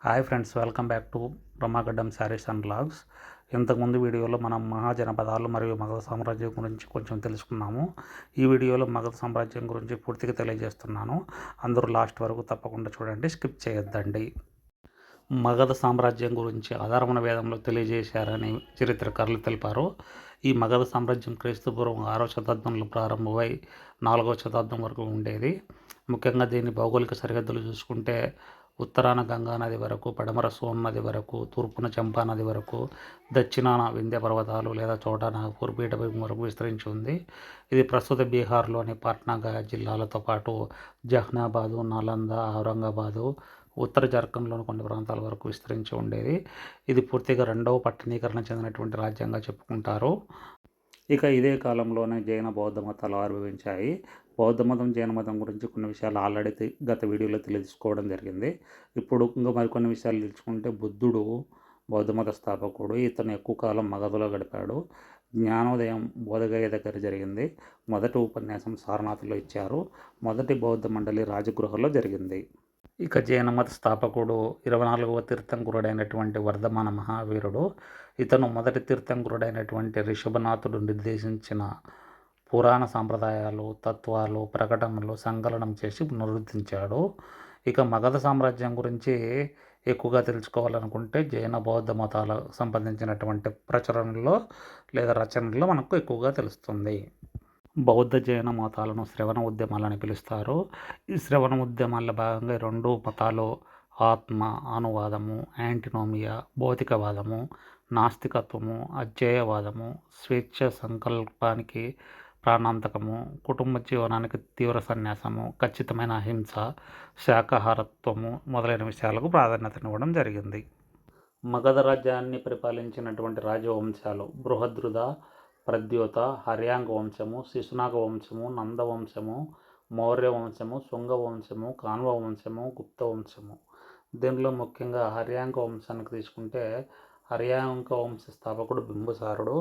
Hi friends, welcome back to Brahmagaddam saris and blogs. ఇంతకుముందు వీడియోలో మనం మహాజనపదాలు మరియు మగధ సామ్రాజ్యం గురించి కొంచెం తెలుసుకున్నాము. ఈ వీడియోలో మగధ సామ్రాజ్యం గురించి పూర్తిగా తెలియజేస్తున్నాను. అందరూ లాస్ట్ వరకు తప్పకుండా చూడండి, స్కిప్ చేయొద్దండి. మగధ సామ్రాజ్యం గురించి ఆధారమున వేదంలో తెలియజేశారని చరిత్రకారులు తెలిపారు. ఈ మగధ సామ్రాజ్యం క్రీస్తుపూర్వం 6వ శతాబ్దంలో ప్రారంభమై 4వ శతాబ్దం వరకు ఉండేది. ముఖ్యంగా దీని భౌగోళిక సరిహద్దులు చూసుకుంటే ఉత్తరాన గంగా నది వరకు, పడమర సోన్ నది వరకు, తూర్పున చంపా నది వరకు, దక్షిణాన వింధ్య పర్వతాలు లేదా చోటా నాగపూర్ పీఠభూమి వరకు విస్తరించి ఉంది. ఇది ప్రస్తుత బీహార్లోని పాట్నా గయా జిల్లాలతో పాటు జహ్నాబాదు, నాలంద, ఔరంగాబాదు, ఉత్తర జార్ఖండ్లోని కొన్ని ప్రాంతాల వరకు విస్తరించి ఉండేది. ఇది పూర్తిగా రెండవ పట్టణీకరణ చెందినటువంటి రాజ్యంగా చెప్పుకుంటారు. ఇక ఇదే కాలంలోనే జైన బౌద్ధ మతాలు ఆవిర్భవించాయి. బౌద్ధ మతం, జైన మతం గురించి కొన్ని విషయాలు ఆల్రెడీ గత వీడియోలో తెలుసుకోవడం జరిగింది. ఇప్పుడు ఇంకా మరికొన్ని విషయాలు తెలుసుకుంటే, బుద్ధుడు బౌద్ధ మత స్థాపకుడు. ఇతను ఎక్కువ కాలం మగధలో గడిపాడు. జ్ఞానోదయం బోధగయ దగ్గర జరిగింది. మొదటి ఉపన్యాసం సారనాథ్లో ఇచ్చారు. మొదటి బౌద్ధ మండలి రాజగృహలో జరిగింది. ఇక జైన మత స్థాపకుడు 24వ తీర్థంకురుడైనటువంటి వర్ధమాన మహావీరుడు. ఇతను మొదటి తీర్థంకురుడైనటువంటి రిషభనాథుడు నిర్దేశించిన పురాణ సాంప్రదాయాలు, తత్వాలు, ప్రకటనలు సంకలనం చేసి పునరుద్ధరించాడు. ఇక మగధ సామ్రాజ్యం గురించి ఎక్కువగా తెలుసుకోవాలనుకుంటే జైన బౌద్ధ మతాలకు సంబంధించినటువంటి ప్రచురణలో లేదా రచనల్లో మనకు ఎక్కువగా తెలుస్తుంది. బౌద్ధ, జైన మతాలను శ్రవణ ఉద్యమాలని పిలుస్తారు. ఈ శ్రవణ ఉద్యమాల్లో భాగంగా రెండు మతాలు ఆత్మ అనువాదము, యాంటినోమియా, భౌతికవాదము, నాస్తికత్వము, అధ్యేయవాదము, స్వేచ్ఛ సంకల్పానికి ప్రాణాంతకము, కుటుంబ జీవనానికి తీవ్ర సన్యాసము, ఖచ్చితమైన అహింస, శాకాహారత్వము మొదలైన విషయాలకు ప్రాధాన్యతనివ్వడం జరిగింది. మగధ రాజ్యాన్ని పరిపాలించినటువంటి రాజవంశాలు బృహద్రుద, ప్రద్యోత, హర్యాంగ వంశము, శిశునాగ వంశము, నందవంశము, మౌర్య వంశము, శుంగ వంశము, కాన్వ వంశము, గుప్త వంశము. దీనిలో ముఖ్యంగా హర్యాంగ వంశానికి తీసుకుంటే హర్యాంక వంశ స్థాపకుడు బింబిసారుడు.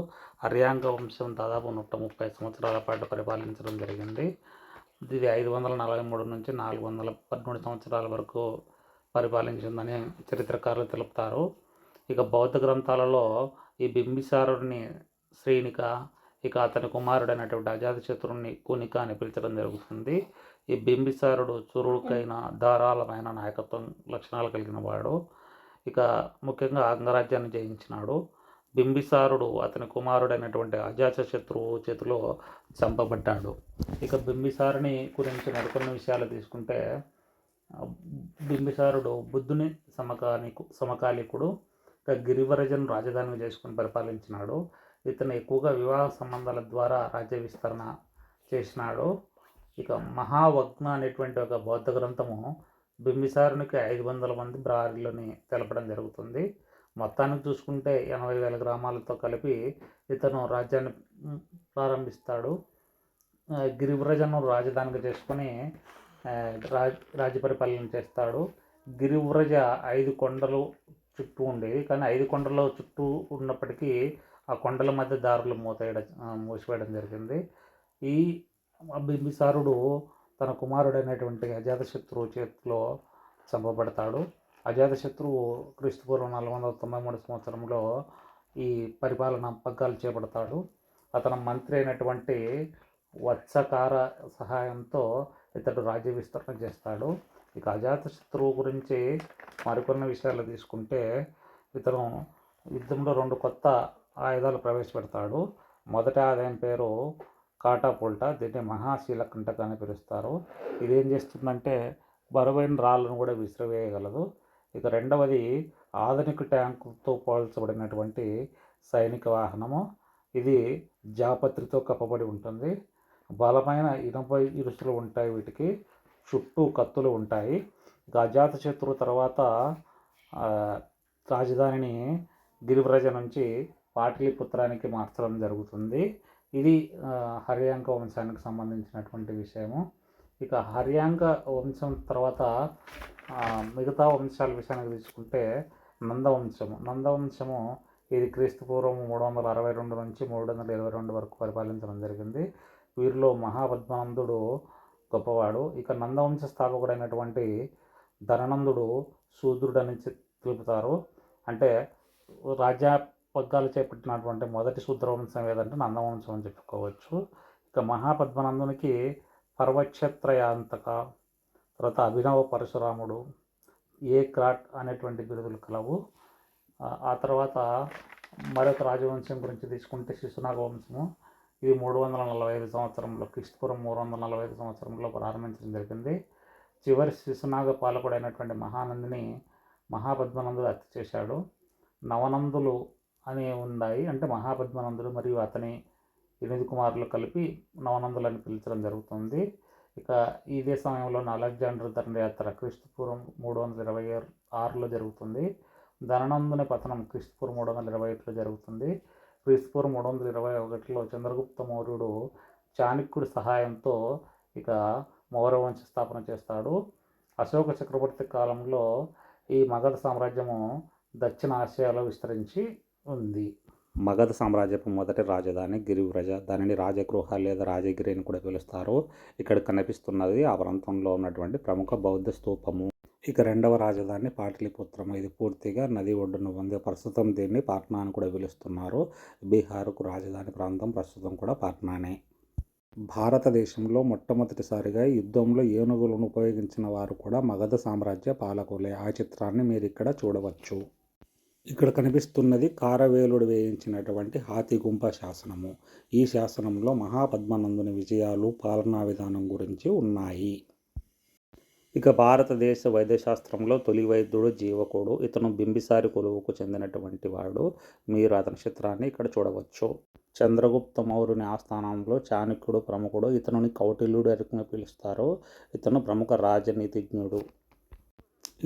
హర్యాంక వంశం దాదాపు 130 సంవత్సరాల పాటు పరిపాలించడం జరిగింది. ఇది 543 నుంచి 413 సంవత్సరాల వరకు పరిపాలించిందని చరిత్రకారులు తెలుపుతారు. ఇక బౌద్ధ గ్రంథాలలో ఈ బింబిసారుడిని శ్రీనిక, ఇక అతని కుమారుడైనటువంటి అజాతశత్రుని కునిక అని పిలిచడం జరుగుతుంది. ఈ బింబిసారుడు చురుకైన ధారాళమైన నాయకత్వం లక్షణాలు కలిగిన వాడు. ఇక ముఖ్యంగా అంగరాజ్యాన్ని జయించినాడు. బింబిసారుడు అతని కుమారుడైనటువంటి అజాతశత్రువు చేతిలో చంపబడ్డాడు. ఇక బింబిసారుని గురించి మరికొన్ని విషయాలు తీసుకుంటే, బింబిసారుడు బుద్ధుని సమకాలికుడు. ఇక గిరివరజను రాజధానిగా చేసుకుని పరిపాలించినాడు. ఇతను ఎక్కువగా వివాహ సంబంధాల ద్వారా రాజ్య విస్తరణ చేసినాడు. ఇక మహావగ్న అనేటువంటి ఒక బౌద్ధ గ్రంథము బింబిసారునికి 500 మంది భార్యలని తెలపడం జరుగుతుంది. మొత్తానికి చూసుకుంటే 80,000 గ్రామాలతో కలిపి ఇతను రాజ్యాన్ని ప్రారంభిస్తాడు. గిరివ్రజను రాజధానిగా చేసుకొని రాజ్య పరిపాలన చేస్తాడు. గిరివ్రజ 5 కొండలు చుట్టూ ఉండేది. కానీ 5 కొండల చుట్టూ ఉన్నప్పటికీ ఆ కొండల మధ్య దారులు మూసివేయడం జరిగింది. ఈ బింబిసారుడు తన కుమారుడైనటువంటి అజాతశత్రువు చేతిలో చంపబడతాడు. అజాతశత్రువు క్రీస్తుపూర్వం 493 సంవత్సరంలో ఈ పరిపాలన పగ్గాలు చేపడతాడు. అతని మంత్రి అయినటువంటి వత్సకార సహాయంతో ఇతడు రాజ్య విస్తరణ చేస్తాడు. ఇక అజాతశత్రువు గురించి మరికొన్ని విషయాలు తీసుకుంటే, ఇతను యుద్ధంలో 2 కొత్త ఆయుధాలు ప్రవేశపెడతాడు. మొదటి ఆదాయం పేరు కాటాపుల్టా. దీన్ని మహాశీలకంఠక అని పిలుస్తారు. ఇదేం చేస్తుందంటే బరువైన రాళ్ళను కూడా విసిరివేయగలదు. ఇక రెండవది ఆధునిక ట్యాంకుతో పోల్చబడినటువంటి సైనిక వాహనము. ఇది జాపత్రితో కప్పబడి ఉంటుంది. బలమైన ఇనుప ఇరుసులు ఉంటాయి. వీటికి చుట్టూ కత్తులు ఉంటాయి. ఇక అజాతశత్రువు తర్వాత రాజధానిని గిరివ్రజ నుంచి పాటలీపుత్రానికి మార్చడం జరుగుతుంది. ఇది హర్యాంక వంశానికి సంబంధించినటువంటి విషయము. ఇక హర్యాంక వంశం తర్వాత మిగతా వంశాల విషయానికి తీసుకుంటే నందవంశము ఇది క్రీస్తుపూర్వం 362 నుంచి 322 వరకు పరిపాలించడం జరిగింది. వీరిలో మహాపద్మానందుడు గొప్పవాడు. ఇక నందవంశ స్థాపకుడైనటువంటి ధననందుడు శూద్రుడని తెలుపుతారు. అంటే రాజ్యపగ్గాలు చేపట్టినటువంటి మొదటి శూద్రవంశం ఏదంటే నందవంశం అని చెప్పుకోవచ్చు. ఇక మహాపద్మనందునికి పర్వక్షత్రయాంతక, తర్వాత అభినవ పరశురాముడు, క్రాట్ అనేటువంటి బిరుదులు కలవు. ఆ తర్వాత మరొక రాజవంశం గురించి తీసుకుంటే శిశునాగ వంశము. ఇది 345 సంవత్సరంలో, క్రీస్తుపూర్వం 345 సంవత్సరంలో ప్రారంభించడం జరిగింది. చివరి శిశునాగ పాలకుడైనటువంటి మహానందిని మహాపద్మనందుడు హత్య చేశాడు. నవనందులు అని ఉన్నాయి, అంటే మహాపద్మనందుడు మరియు అతని 8 కుమారులు కలిపి నవనందులు అని పిలిచడం జరుగుతుంది. ఇక ఇదే సమయంలో అలెగ్జాండర్ దండయాత్ర క్రీస్తుపూర్వం 326లో జరుగుతుంది. ధననందుని పతనం క్రీస్తుపూర్వం 321లో జరుగుతుంది. క్రీస్తుపూర్వం 321లో చంద్రగుప్త మౌర్యుడు చాణక్యుడి సహాయంతో ఇక మౌర్య వంశ స్థాపన చేస్తాడు. అశోక చక్రవర్తి కాలంలో ఈ మగధ సామ్రాజ్యము దక్షిణ ఆసియాలో విస్తరించి ఉంది. మగధ సామ్రాజ్యపు మొదటి రాజధాని గిరివ్రజ. దానిని రాజగృహ లేదా రాజగిరి అని కూడా పిలుస్తారు. ఇక్కడ కనిపిస్తున్నది ఆ ప్రాంతంలో ఉన్నటువంటి ప్రముఖ బౌద్ధ స్తూపము. ఇక రెండవ రాజధాని పాటలీపుత్రము. ఇది పూర్తిగా నది ఒడ్డున ఉంది. ప్రస్తుతం దీన్ని పాట్నా అని కూడా పిలుస్తున్నారు. బీహార్కు రాజధాని ప్రాంతం ప్రస్తుతం కూడా పాట్నానే. భారతదేశంలో మొట్టమొదటిసారిగా యుద్ధంలో ఏనుగులను ఉపయోగించిన వారు కూడా మగధ సామ్రాజ్య పాలకులే. ఆ చిత్రాన్ని మీరు ఇక్కడ చూడవచ్చు. ఇక్కడ కనిపిస్తున్నది కారవేలుడు వేయించినటువంటి హాతిగుంప శాసనము. ఈ శాసనంలో మహాపద్మనందుని విజయాలు, పాలనా విధానం గురించి ఉన్నాయి. ఇక భారతదేశ వైద్యశాస్త్రంలో తొలి వైద్యుడు జీవకుడు. ఇతను బింబిసారి కొలువుకు చెందినటువంటి వాడు. మీరు అతని చిత్రాన్ని ఇక్కడ చూడవచ్చు. చంద్రగుప్త మౌర్యుని ఆస్థానంలో చాణక్యుడు ప్రముఖుడు. ఇతనుని కౌటిల్యుడు అని పిలుస్తారు. ఇతను ప్రముఖ రాజనీతిజ్ఞుడు.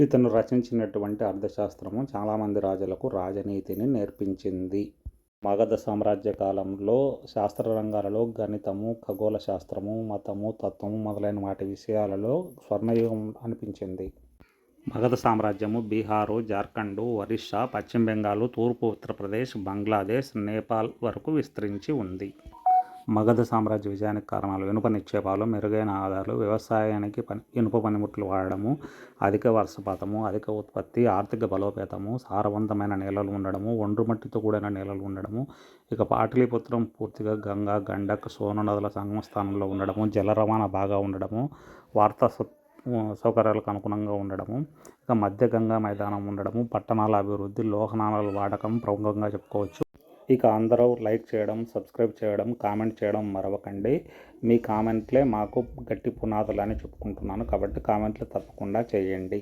ఇతను రచించినటువంటి అర్థశాస్త్రము చాలామంది రాజులకు రాజనీతిని నేర్పించింది. మగధ సామ్రాజ్య కాలంలో శాస్త్ర రంగాలలో గణితము, ఖగోళ శాస్త్రము, మతము, తత్వము మొదలైన వాటి విషయాలలో స్వర్ణయుగం అనిపించింది. మగధ సామ్రాజ్యము బీహారు, జార్ఖండ్, ఒరిస్సా, పశ్చిమ బెంగాల్, తూర్పు ఉత్తరప్రదేశ్, బంగ్లాదేశ్, నేపాల్ వరకు విస్తరించి ఉంది. మగధ సామ్రాజ్య విజయానికి కారణాలు ఇనుప నిక్షేపాలు, మెరుగైన ఆదాయాలు, వ్యవసాయానికి ఇనుప పనిముట్లు వాడడము, అధిక వర్షపాతము, అధిక ఉత్పత్తి, ఆర్థిక బలోపేతము, సారవంతమైన నేలలు ఉండడము, ఒండ్రుమట్టితో కూడిన నేలలు ఉండడము, ఇక పాటలీపుత్రం పూర్తిగా గంగా, గండక్, సోను నదుల సంగమ స్థానంలో ఉండడము, జల రవాణా బాగా ఉండడము, వార్తా సౌకర్యాలకు అనుగుణంగా ఉండడము, ఇక మధ్య గంగా మైదానం ఉండడము, పట్టణాల అభివృద్ధి, లోహనాల వాడకం ప్రముఖంగా చెప్పుకోవచ్చు. ఇక అందరూ లైక్ చేయడం, సబ్స్క్రైబ్ చేయడం, కామెంట్ చేయడం మరవకండి. మీ కామెంట్లే మాకు గట్టి పునాదులని చెప్పుకుంటున్నాను కాబట్టి కామెంట్లు తప్పకుండా చేయండి.